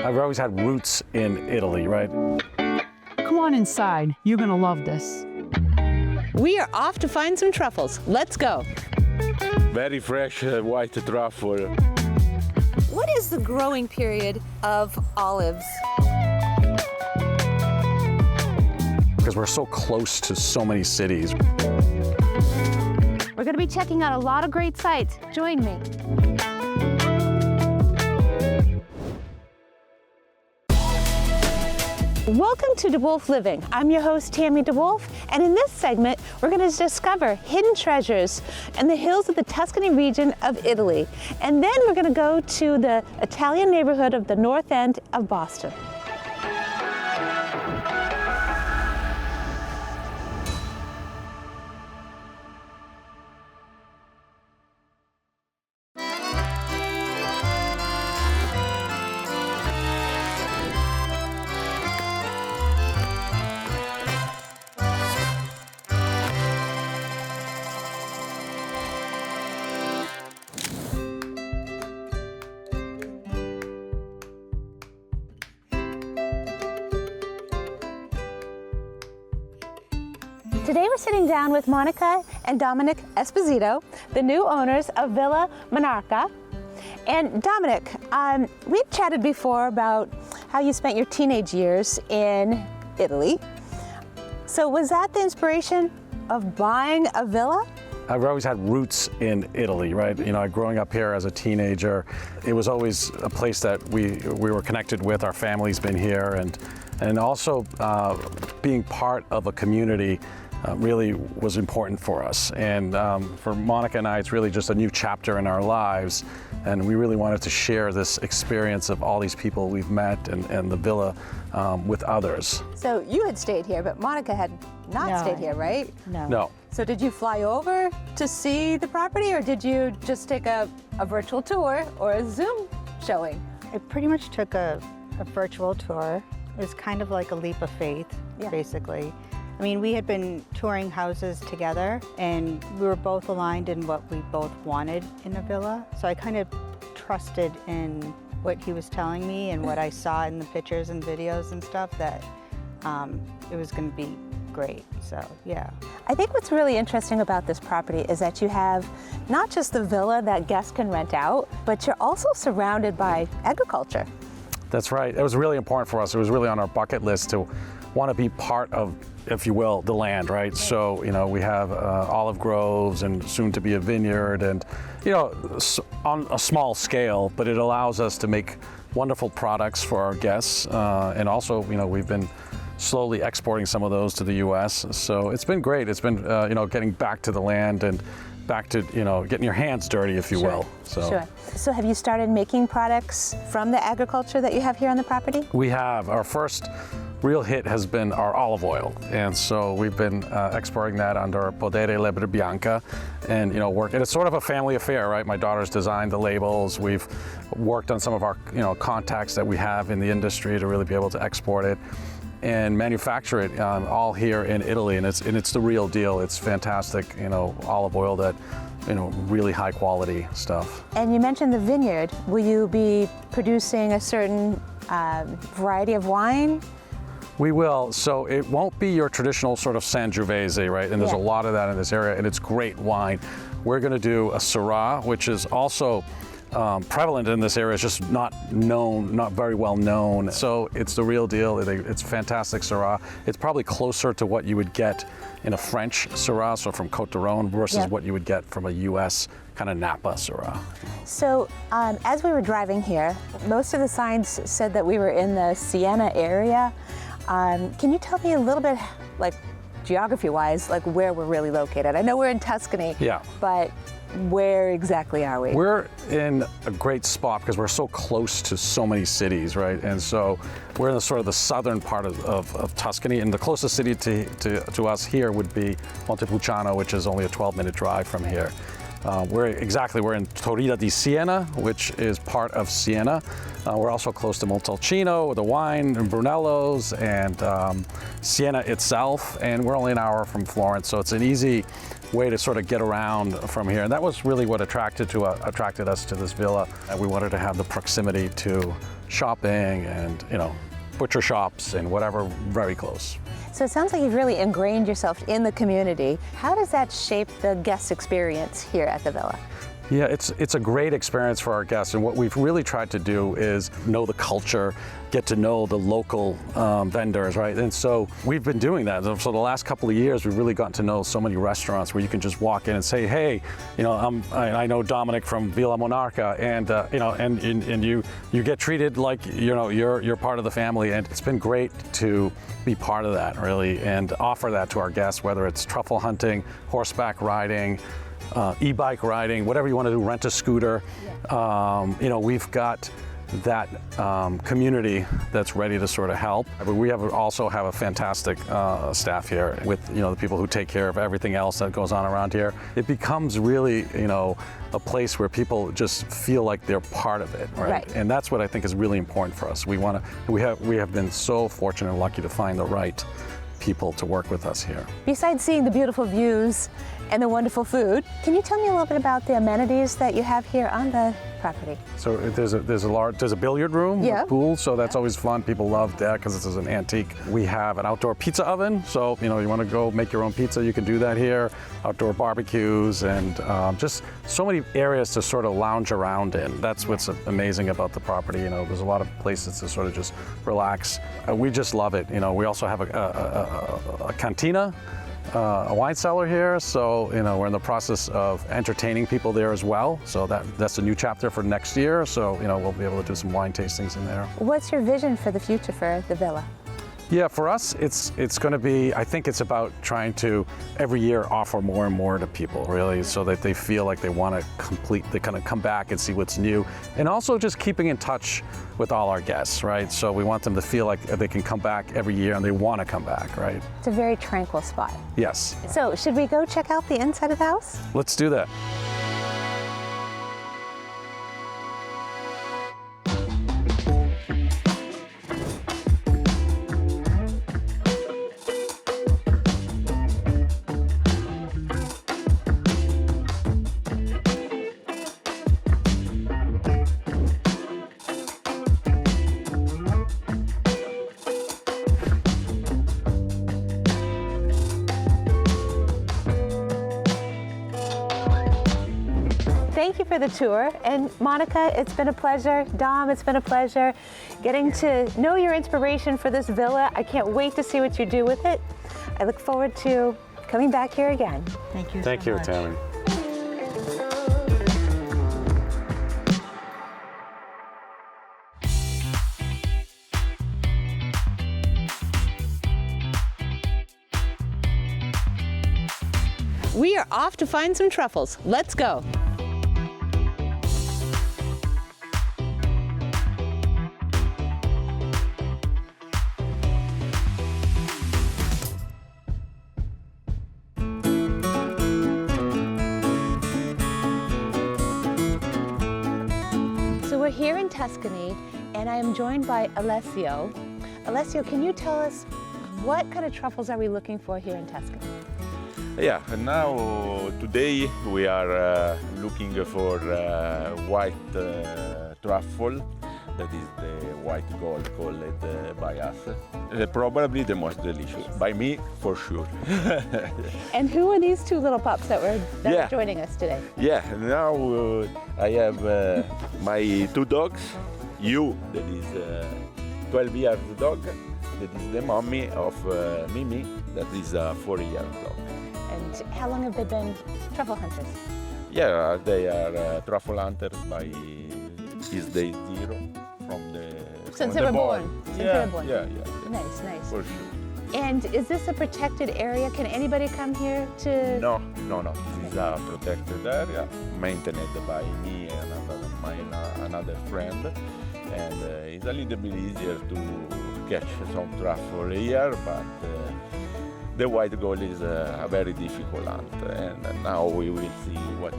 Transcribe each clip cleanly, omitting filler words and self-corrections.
I've always had roots in Italy, right? Come on inside. You're gonna love this. We are off to find some truffles. Let's go. Very fresh white truffle. What is the growing period of olives? Because we're so close to so many cities. We're going to be checking out a lot of great sites. Join me. Welcome to DeWolfe Living. I'm your host, Tammy DeWolfe, and in this segment, we're going to discover hidden treasures in the hills of the Tuscany region of Italy. And then we're going to go to the Italian neighborhood of the North End of Boston. Today we're sitting down with Monica and Dominic Esposito, the new owners of Villa Monarca. And Dominic, we've chatted before about how you spent your teenage years in Italy. So was that the inspiration of buying a villa? I've always had roots in Italy, right? You know, growing up here as a teenager, it was always a place that we were connected with. Our family's been here, and also being part of a community really was important for us. And for Monica and I, it's really just a new chapter in our lives. And we really wanted to share this experience of all these people we've met and the villa with others. So you had stayed here, but Monica had not stayed here, right? No. So did you fly over to see the property, or did you just take a virtual tour or a Zoom showing? I pretty much took a virtual tour. It was kind of like a leap of faith, basically. I mean, we had been touring houses together, and we were both aligned in what we both wanted in a villa. So I kind of trusted in what he was telling me and what I saw in the pictures and videos and stuff, that it was going to be great. So, yeah. I think what's really interesting about this property is that you have not just the villa that guests can rent out, but you're also surrounded by agriculture. That's right. It was really important for us. It was really on our bucket list to want to be part of, if you will, the land, right? So, you know, we have olive groves and soon to be a vineyard, and, you know, on a small scale, but it allows us to make wonderful products for our guests. And also, you know, we've been slowly exporting some of those to the US. So it's been great. It's been, you know, getting back to the land and back to, you know, getting your hands dirty, if you will. Sure. So have you started making products from the agriculture that you have here on the property? We have. Our first real hit has been our olive oil. And so we've been exporting that under Podere Lebre Bianca, and, you know, and it's sort of a family affair, right? My daughter's designed the labels. We've worked on some of our, you know, contacts that we have in the industry to really be able to export it and manufacture it all here in Italy, and it's the real deal. It's fantastic, you know, olive oil that, you know, really high quality stuff. And you mentioned the vineyard. Will you be producing a certain variety of wine? We will. So it won't be your traditional sort of Sangiovese, right? And there's a lot of that in this area, and it's great wine. We're going to do a Syrah, which is also prevalent in this area. It's just not known, not very well known. So it's the real deal. It's fantastic Syrah. It's probably closer to what you would get in a French Syrah, so from Côte d'Aron, versus what you would get from a US kind of Napa Syrah. So as we were driving here, most of the signs said that we were in the Siena area. Can you tell me a little bit, like, geography-wise, like where we're really located? I know we're in Tuscany, but where exactly are we? We're in a great spot because we're so close to so many cities, right? And so we're in the sort of the southern part of Tuscany, and the closest city to us here would be Montepulciano, which is only a 12-minute drive from here. We're in Torrita di Siena, which is part of Siena. We're also close to Montalcino, the wine, and Brunello's, and Siena itself, and we're only an hour from Florence, so it's an easy way to sort of get around from here. And that was really what attracted us to this villa. We wanted to have the proximity to shopping and, butcher shops and whatever very close. So it sounds like you've really ingrained yourself in the community. How does that shape the guest experience here at the villa? Yeah, it's a great experience for our guests, and what we've really tried to do is know the culture, get to know the local vendors, right? And so we've been doing that. So the last couple of years, we've really gotten to know so many restaurants where you can just walk in and say, hey, I know Dominic from Villa Monarca, and and you get treated like you're part of the family, and it's been great to be part of that really and offer that to our guests, whether it's truffle hunting, horseback riding, e-bike riding, whatever you want to do, rent a scooter. We've got that community that's ready to sort of help. But we also have a fantastic staff here with the people who take care of everything else that goes on around here. It becomes really a place where people just feel like they're part of it, right? And that's what I think is really important for us. We have been so fortunate and lucky to find the right people to work with us here. Besides seeing the beautiful views and the wonderful food, can you tell me a little bit about the amenities that you have here on the property? So there's a billiard room, a pool, so that's always fun. People love that because this is an antique. We have an outdoor pizza oven, so you want to go make your own pizza, you can do that here. Outdoor barbecues, and just so many areas to sort of lounge around in. That's what's amazing about the property. There's a lot of places to sort of just relax. We just love it. We also have a cantina, a wine cellar here, so we're in the process of entertaining people there as well. So that's a new chapter for next year. So we'll be able to do some wine tastings in there. What's your vision for the future for the villa? Yeah, for us, it's going to be, I think it's about trying to every year offer more and more to people, really, so that they feel like they want to they kind of come back and see what's new. And also just keeping in touch with all our guests, right? So we want them to feel like they can come back every year and they want to come back, right? It's a very tranquil spot. Yes. So should we go check out the inside of the house? Let's do that. Thank you for the tour. And Monica, it's been a pleasure. Dom, it's been a pleasure getting to know your inspiration for this villa. I can't wait to see what you do with it. I look forward to coming back here again. Thank you so much. Thank you, Tammy. We are off to find some truffles. Let's go. So we're here in Tuscany, and I am joined by Alessio. Alessio, can you tell us what kind of truffles are we looking for here in Tuscany? Yeah, and now today we are looking for white truffle. That is the white gold called by us. Probably the most delicious, by me for sure. And who are these two little pups that are joining us today? Yeah, now I have my two dogs. You, that is 12 years dog. That is the mommy of Mimi, that is a 4-year-old dog. And how long have they been truffle hunters? Yeah, they are truffle hunters by his day zero from the Since they were born. Since they were born. Yeah. Nice, nice. For sure. And is this a protected area? Can anybody come here to? No. This is a protected area, maintained by me and another friend, and it's a little bit easier to catch some truffle here, but The white gold is a very difficult hunt, and now we will see what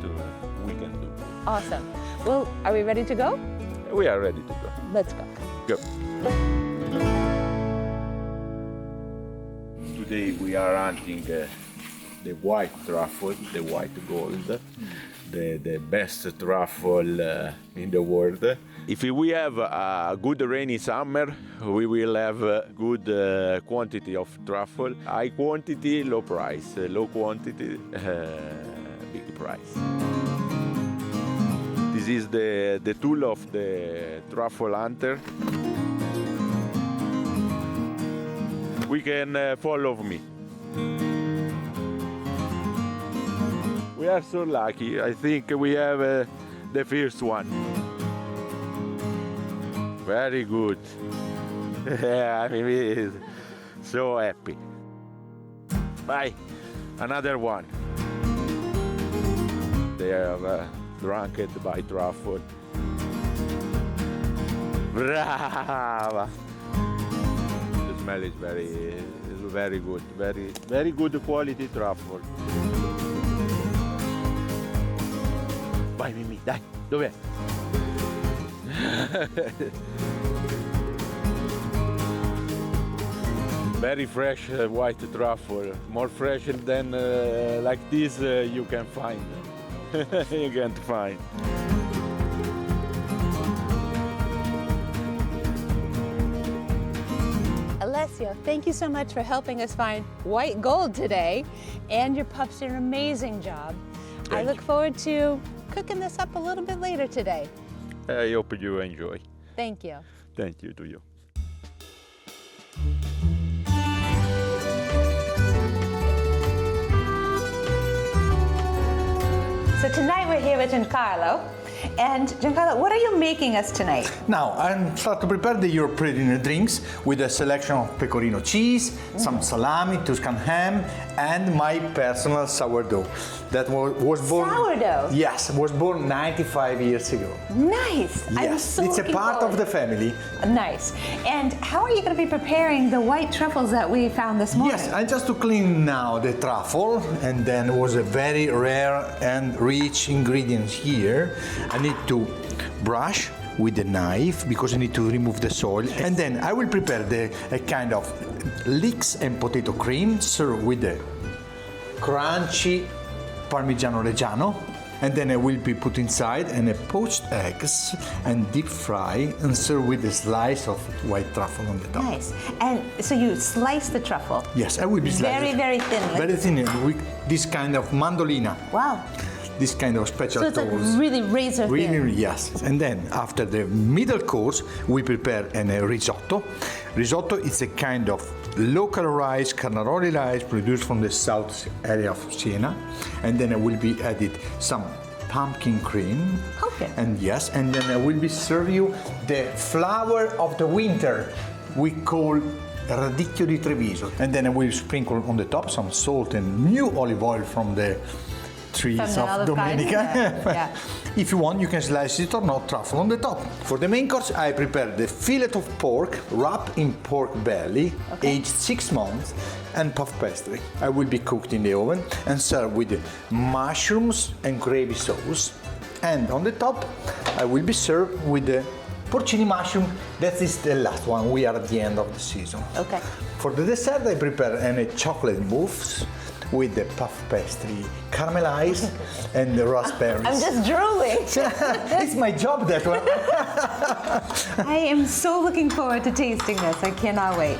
we can do. Awesome. Well, are we ready to go? We are ready to go. Let's go. Go. Today we are hunting the white truffle, the white gold, the best truffle in the world. If we have a good rainy summer, we will have a good quantity of truffle. High quantity, low price. Low quantity, big price. This is the tool of the truffle hunter. We can follow me. We are so lucky. I think we have the first one. Very good. I mean, we're so happy. Bye. Another one. They are drunk by truffle. Brava. The smell is very good. Very good quality truffle. Vai Mimì, dai, dov'è? Very fresh white truffle, more fresh than like this you can find. You can't find. Alessio, thank you so much for helping us find white gold today, and your pups did an amazing job. I look forward to cooking this up a little bit later today. I hope you enjoy. Thank you. Thank you to you. So tonight we're here with Giancarlo. And Giancarlo, what are you making us tonight? Now, I'm starting to prepare the European drinks with a selection of pecorino cheese, some salami, Tuscan ham, and my personal sourdough. That was born. Sourdough? Yes, was born 95 years ago. Nice. I'm Yes, so it's a looking part of forward. the family. Nice. And how are you going to be preparing the white truffles that we found this morning? Yes, I just to clean now the truffle, and then it was a very rare and rich ingredients here. I need to brush with the knife because I need to remove the soil, and then I will prepare a kind of leeks and potato cream served with the crunchy Parmigiano Reggiano, and then I will be put inside and a poached eggs and deep fry and serve with a slice of white truffle on the top. Nice. And so you slice the truffle. Yes, I will be slicing. Very thinly. Very thin with this kind of mandolina. Wow. This kind of special So it's like tools. really razor thin. Really, yes. And then after the middle course, we prepare a risotto. Risotto is a kind of local rice, Carnaroli rice, produced from the south area of Siena. And then I will be added some pumpkin cream. Pumpkin? And yes, and then I will be serve you the flower of the winter. We call radicchio di Treviso. And then I will sprinkle on the top some salt and new olive oil from the trees From the of olive Domenica. garden, yeah. If you want, you can slice it or not, truffle on the top. For the main course, I prepared the fillet of pork wrapped in pork belly, aged 6 months, and puff pastry. I will be cooked in the oven and served with mushrooms and gravy sauce. And on the top, I will be served with the porcini mushroom. That is the last one. We are at the end of the season. Okay. For the dessert, I prepare a chocolate mousse with the puff pastry, caramelized, and the raspberries. I'm just drooling. It's my job, that one. I am so looking forward to tasting this. I cannot wait.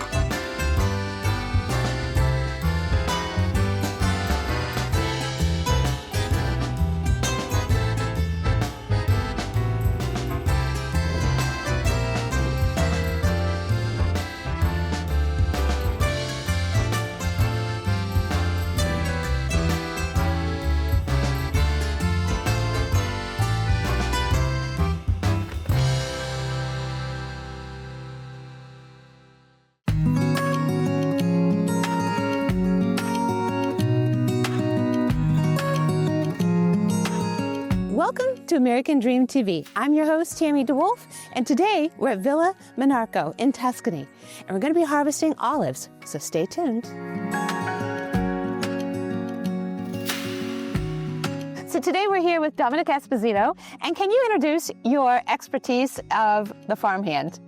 Welcome to American Dream TV. I'm your host, Tammy DeWolfe, and today we're at Villa Monarco in Tuscany, and we're going to be harvesting olives, so stay tuned. So today we're here with Dominic Esposito, and can you introduce your expertise of the farmhand?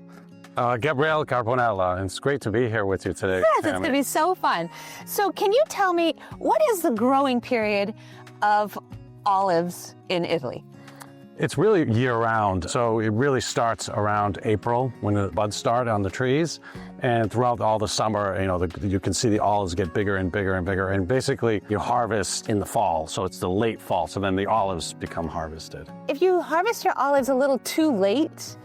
Gabriele Carbonella, it's great to be here with you today. Yes, it's going to be so fun. So can you tell me, what is the growing period of olives in Italy? It's really year-round, so it really starts around April when the buds start on the trees, and throughout all the summer, you can see the olives get bigger and bigger and bigger, and basically you harvest in the fall, so it's the late fall, so then the olives become harvested. If you harvest your olives a little too late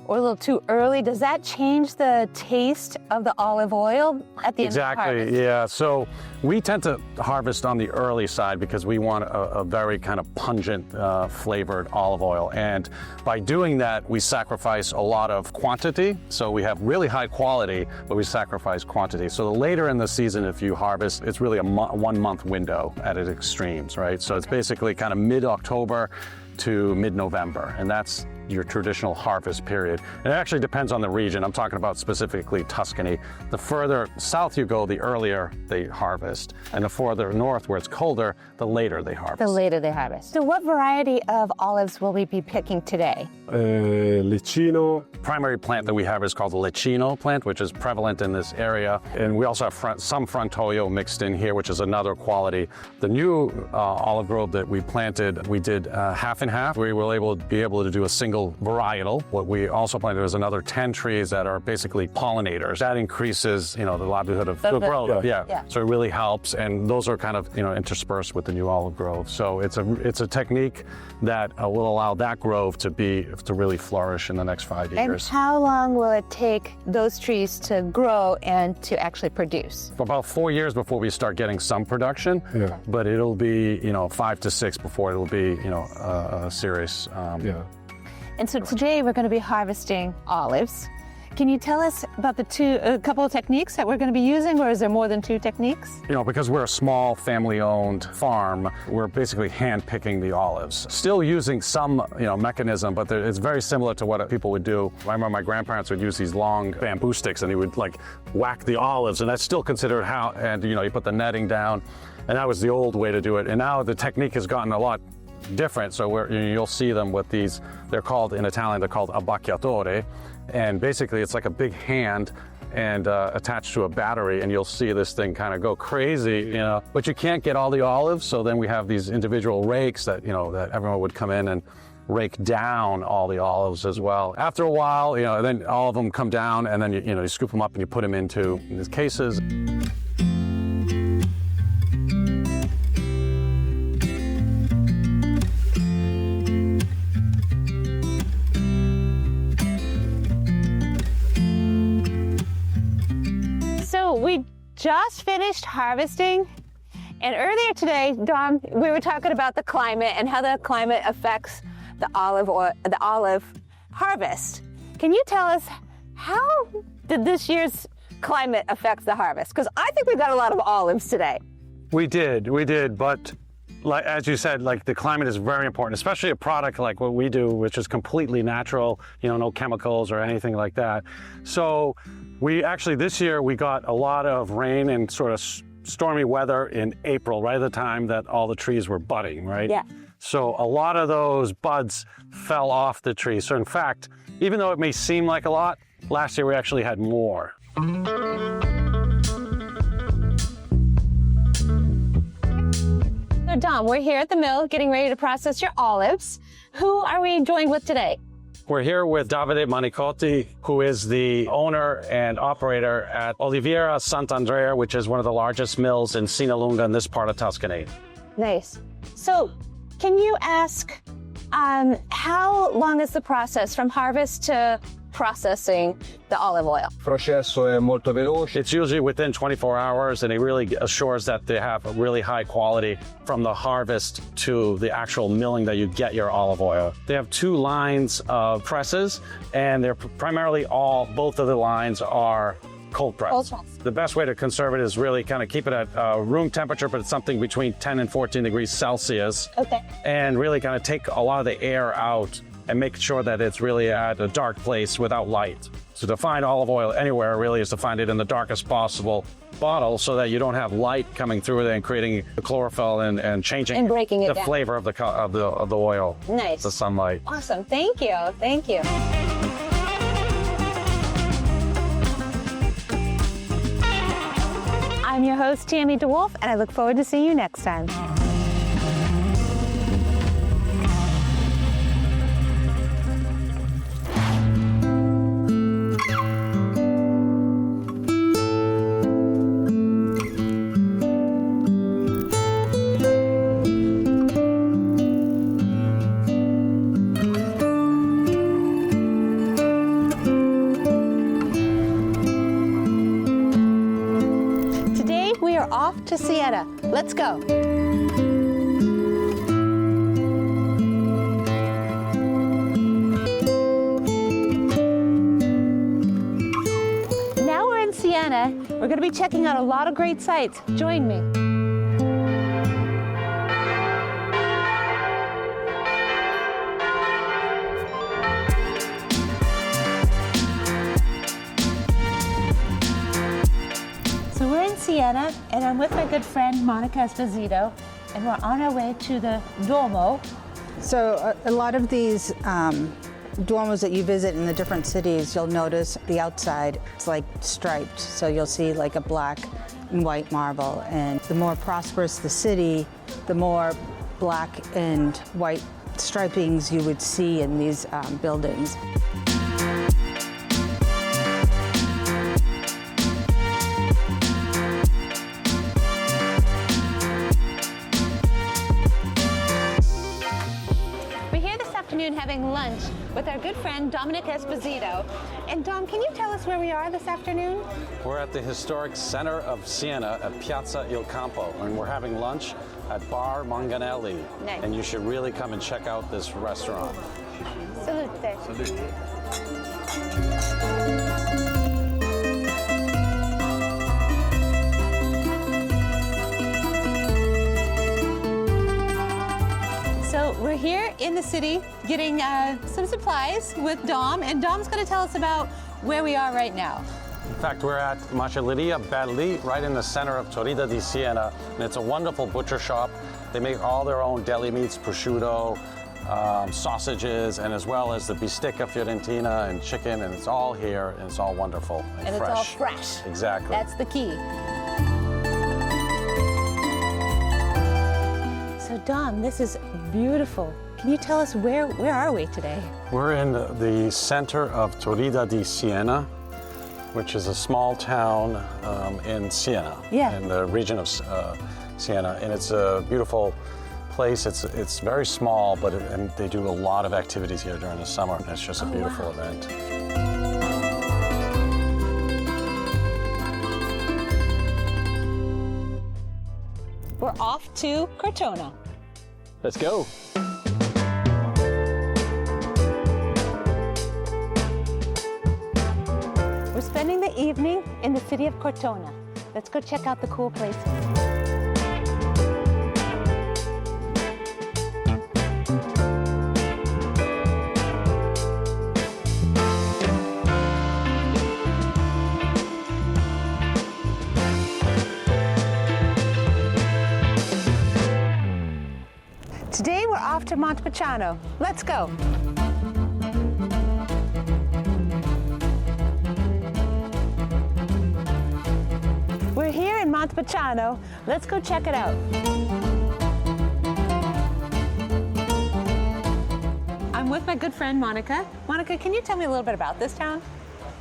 or a little too early, does that change the taste of the olive oil at the end of the harvest? Exactly, yeah. So we tend to harvest on the early side because we want a very kind of pungent, flavored olive oil. And by doing that, we sacrifice a lot of quantity. So we have really high quality, but we sacrifice quantity. So the later in the season, if you harvest, it's really a 1 month window at its extremes, right? So it's basically kind of mid-October to mid-November, and that's your traditional harvest period. And it actually depends on the region. I'm talking about specifically Tuscany. The further south you go, the earlier they harvest. And the further north, where it's colder, the later they harvest. The later they harvest. So what variety of olives will we be picking today? Licino. Primary plant that we have is called the Licino plant, which is prevalent in this area. And we also have some Frontoio mixed in here, which is another quality. The new olive grove that we planted, we did half and half. We were able to do a single varietal. What we also planted was another 10 trees that are basically pollinators. That increases, the livelihood of the growth. Yeah. So it really helps, and those are kind of, interspersed with the new olive grove. So it's a technique that will allow that grove to really flourish in the next 5 years. And how long will it take those trees to grow and to actually produce? About 4 years before we start getting some production, but it'll be 5 to 6 before it'll be a serious. And so today we're going to be harvesting olives. Can you tell us about a couple of techniques that we're going to be using, or is there more than 2 techniques? Because we're a small family-owned farm, we're basically hand-picking the olives. Still using some, mechanism, but it's very similar to what people would do. I remember my grandparents would use these long bamboo sticks, and he would whack the olives, and that's still considered you put the netting down, and that was the old way to do it. And now the technique has gotten a lot different, so you'll see them with these, they're called, in Italian, they're called abbacchiatore, and basically it's like a big hand and attached to a battery, and you'll see this thing kind of go crazy, but you can't get all the olives, so then we have these individual rakes that, that everyone would come in and rake down all the olives as well. After a while, then all of them come down, and then you scoop them up and you put them into these cases. We just finished harvesting, and earlier today, Dom, we were talking about the climate and how the climate affects the olive harvest. Can you tell us, how did this year's climate affect the harvest? Because I think we got a lot of olives today. We did, but as you said, the climate is very important, especially a product like what we do, which is completely natural, no chemicals or anything like that. So we actually, this year, we got a lot of rain and sort of stormy weather in April, right at the time that all the trees were budding, right? Yeah. So a lot of those buds fell off the tree. So in fact, even though it may seem like a lot, last year we actually had more. So Dom, we're here at the mill getting ready to process your olives. Who are we joined with today? We're here with Davide Manicotti, who is the owner and operator at Oliviera Sant'Andrea, which is one of the largest mills in Sinalunga in this part of Tuscany. Nice. So can you ask, how long is the process from harvest to processing the olive oil? Processo è molto veloce. It's usually within 24 hours, and it really assures that they have a really high quality from the harvest to the actual milling that you get your olive oil. They have 2 lines of presses, and they're primarily both of the lines are cold press. Cold press. The best way to conserve it is really kind of keep it at room temperature, but it's something between 10 and 14 degrees Celsius. Okay. And really kind of take a lot of the air out and make sure that it's really at a dark place without light. So to find olive oil anywhere really is to find it in the darkest possible bottle so that you don't have light coming through there and creating the chlorophyll and changing And breaking it the down. flavor of the oil. Nice. The sunlight. Awesome. Thank you. Thank you. I'm your host, Tammy DeWolfe, and I look forward to seeing you next time. Today, we are off to Siena. Let's go. Now we're in Siena. We're going to be checking out a lot of great sights. Join me. So we're in Siena, and I'm with my good friend Monica Esposito, and we're on our way to the Duomo. So a lot of these Duomos that you visit in the different cities, you'll notice the outside, it's like striped. So you'll see like a black and white marble. And the more prosperous the city, the more black and white stripings you would see in these buildings. We're here this afternoon having lunch with our good friend Dominic Esposito. And Dom, can you tell us where we are this afternoon? We're at the historic center of Siena at Piazza Il Campo, and we're having lunch at Bar Manganelli. Nice. And you should really come and check out this restaurant. Salute. So we're here in the city getting some supplies with Dom, and Dom's going to tell us about where we are right now. In fact, we're at Macelleria Belli, right in the center of Torrida di Siena, and it's a wonderful butcher shop. They make all their own deli meats, prosciutto, sausages, and as well as the bistecca fiorentina and chicken, and it's all here, and it's all wonderful and And fresh. it's all fresh. Exactly. That's the key. So Dom, this is beautiful. Can you tell us where are we today? We're in the center of Torrida di Siena, which is a small town in Siena, Yeah. in the region of Siena, and it's a beautiful place. It's very small, but and they do a lot of activities here during the summer. And it's just a beautiful event. We're off to Cortona. Let's go. We're spending the evening in the city of Cortona. Let's go check out the cool places. Today we're off to Montepulciano. Let's go. We're here in Montepulciano. Let's go check it out. I'm with my good friend Monica. Monica, can you tell me a little bit about this town?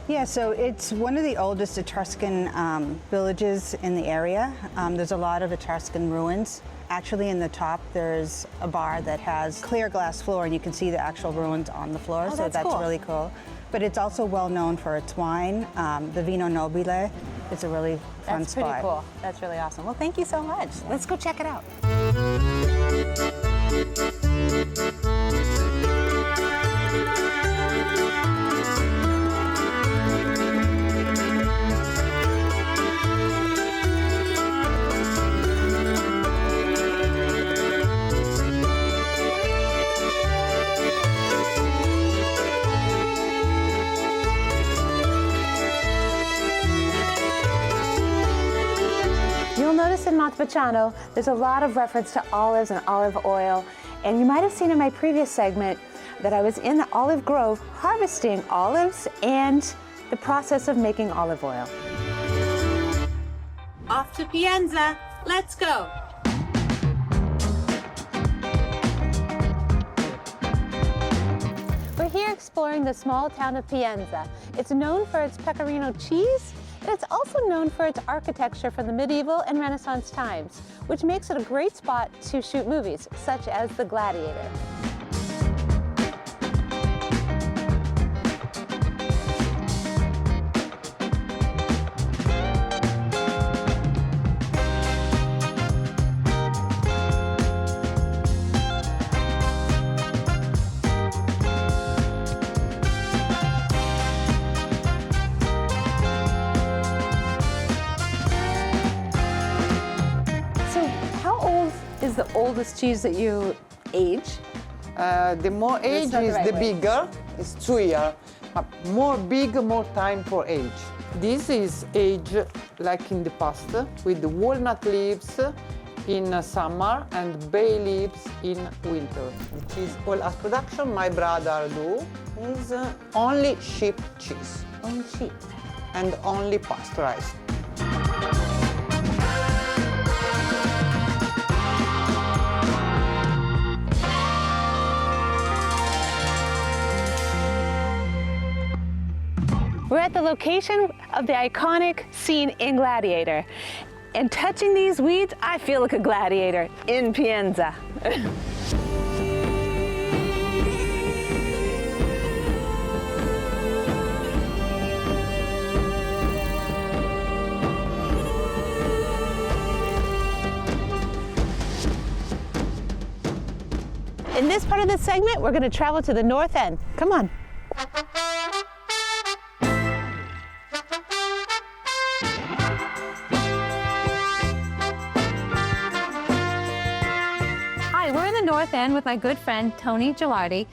Yeah, so it's one of the oldest Etruscan villages in the area. There's a lot of Etruscan ruins. Actually, in the top, there's a bar that has clear glass floor, and you can see the actual ruins on the floor, Oh, so that's cool. really cool. But it's also well known for its wine. The Vino Nobile. It's a really fun That's spot. pretty cool. That's really awesome. Well, thank you so much. Let's go check it out. in Montepulciano, there's a lot of reference to olives and olive oil. And you might have seen in my previous segment that I was in the olive grove harvesting olives and the process of making olive oil. Off to Pienza, let's go. We're here exploring the small town of Pienza. It's known for its pecorino cheese, and it's also known for its architecture from the medieval and Renaissance times, which makes it a great spot to shoot movies, such as The Gladiator. Is the oldest cheese that you age? The more age is the bigger, it's 2 years. But more big, more time for age. This is age like in the past with the walnut leaves in summer and bay leaves in winter. Which is all as production my brother do is only sheep cheese. Only sheep. And only pasteurized. We're at the location of the iconic scene in Gladiator. And touching these weeds, I feel like a gladiator in Pienza. In this part of the segment, we're going to travel to the north end. Come on. North End with my good friend Tony Gilardi,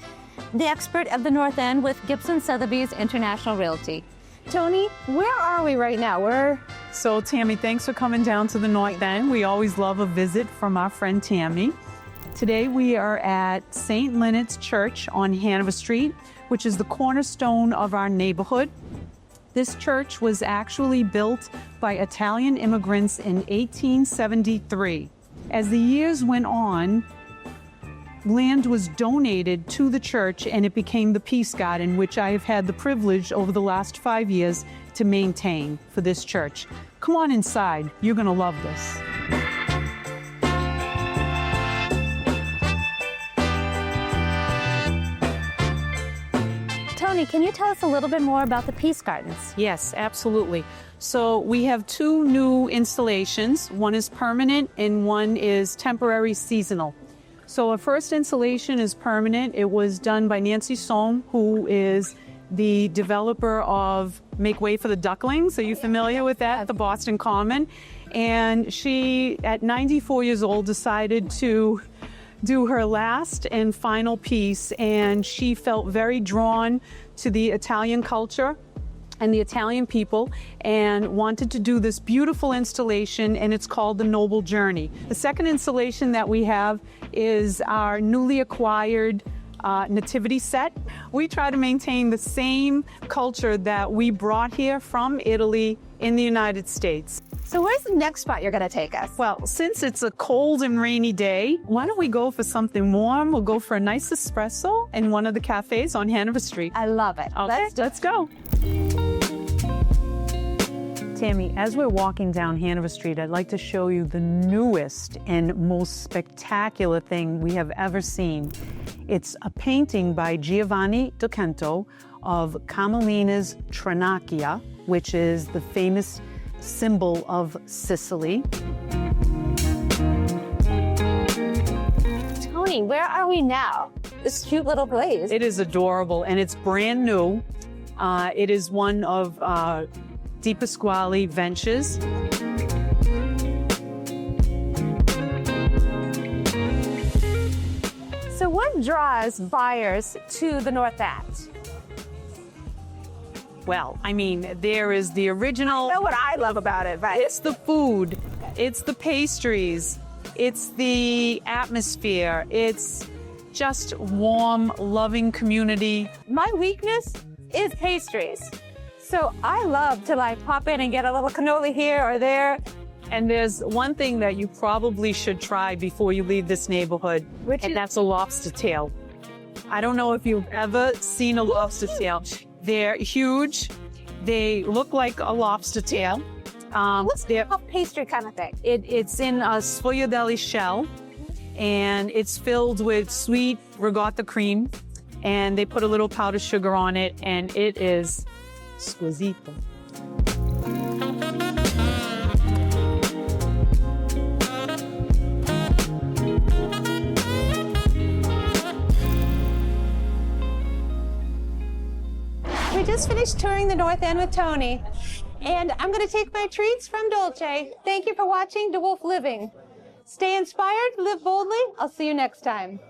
the expert of the North End with Gibson Sotheby's International Realty. Tony, where are we right now? So Tammy, thanks for coming down to the North End. We always love a visit from our friend Tammy. Today we are at St. Leonard's Church on Hanover Street, which is the cornerstone of our neighborhood. This church was actually built by Italian immigrants in 1873. As the years went on, land was donated to the church and it became the Peace Garden, which I have had the privilege over the last 5 years to maintain for this church. Come on inside, you're gonna love this. Tony, can you tell us a little bit more about the Peace Gardens? Yes, absolutely. So we have 2 new installations. One is permanent and one is temporary seasonal. So our first installation is permanent. It was done by Nancy Sohm, who is the developer of Make Way for the Ducklings. Are you familiar with that? The Boston Common. And she, at 94 years old, decided to do her last and final piece. And she felt very drawn to the Italian culture and the Italian people and wanted to do this beautiful installation, and it's called The Noble Journey. The second installation that we have is our newly acquired nativity set. We try to maintain the same culture that we brought here from Italy in the United States. So where's the next spot you're going to take us? Well, since it's a cold and rainy day, why don't we go for something warm? We'll go for a nice espresso in one of the cafes on Hanover Street. I love it. Okay, let's go. Tammy, as we're walking down Hanover Street, I'd like to show you the newest and most spectacular thing we have ever seen. It's a painting by Giovanni Docento of Carmelina's Trinacria, which is the famous symbol of Sicily. Tony, where are we now? This cute little place. It is adorable, and it's brand new. It is one of Di Pasquale Ventures. So what draws buyers to the North End? Well, I mean, there is the original. I know what I love about it, but it's the food. It's the pastries. It's the atmosphere. It's just warm, loving community. My weakness is pastries. So I love to like pop in and get a little cannoli here or there. And there's one thing that you probably should try before you leave this neighborhood, and that's a lobster tail. I don't know if you've ever seen a lobster tail. They're huge. They look like a lobster tail. Looks like a pastry kind of thing. It's in a sfogliadelli shell, and it's filled with sweet ricotta cream, and they put a little powdered sugar on it, and it is squisito. We just finished touring the North End with Tony, and I'm going to take my treats from Dolce. Thank you for watching DeWolfe Living. Stay inspired, live boldly. I'll see you next time.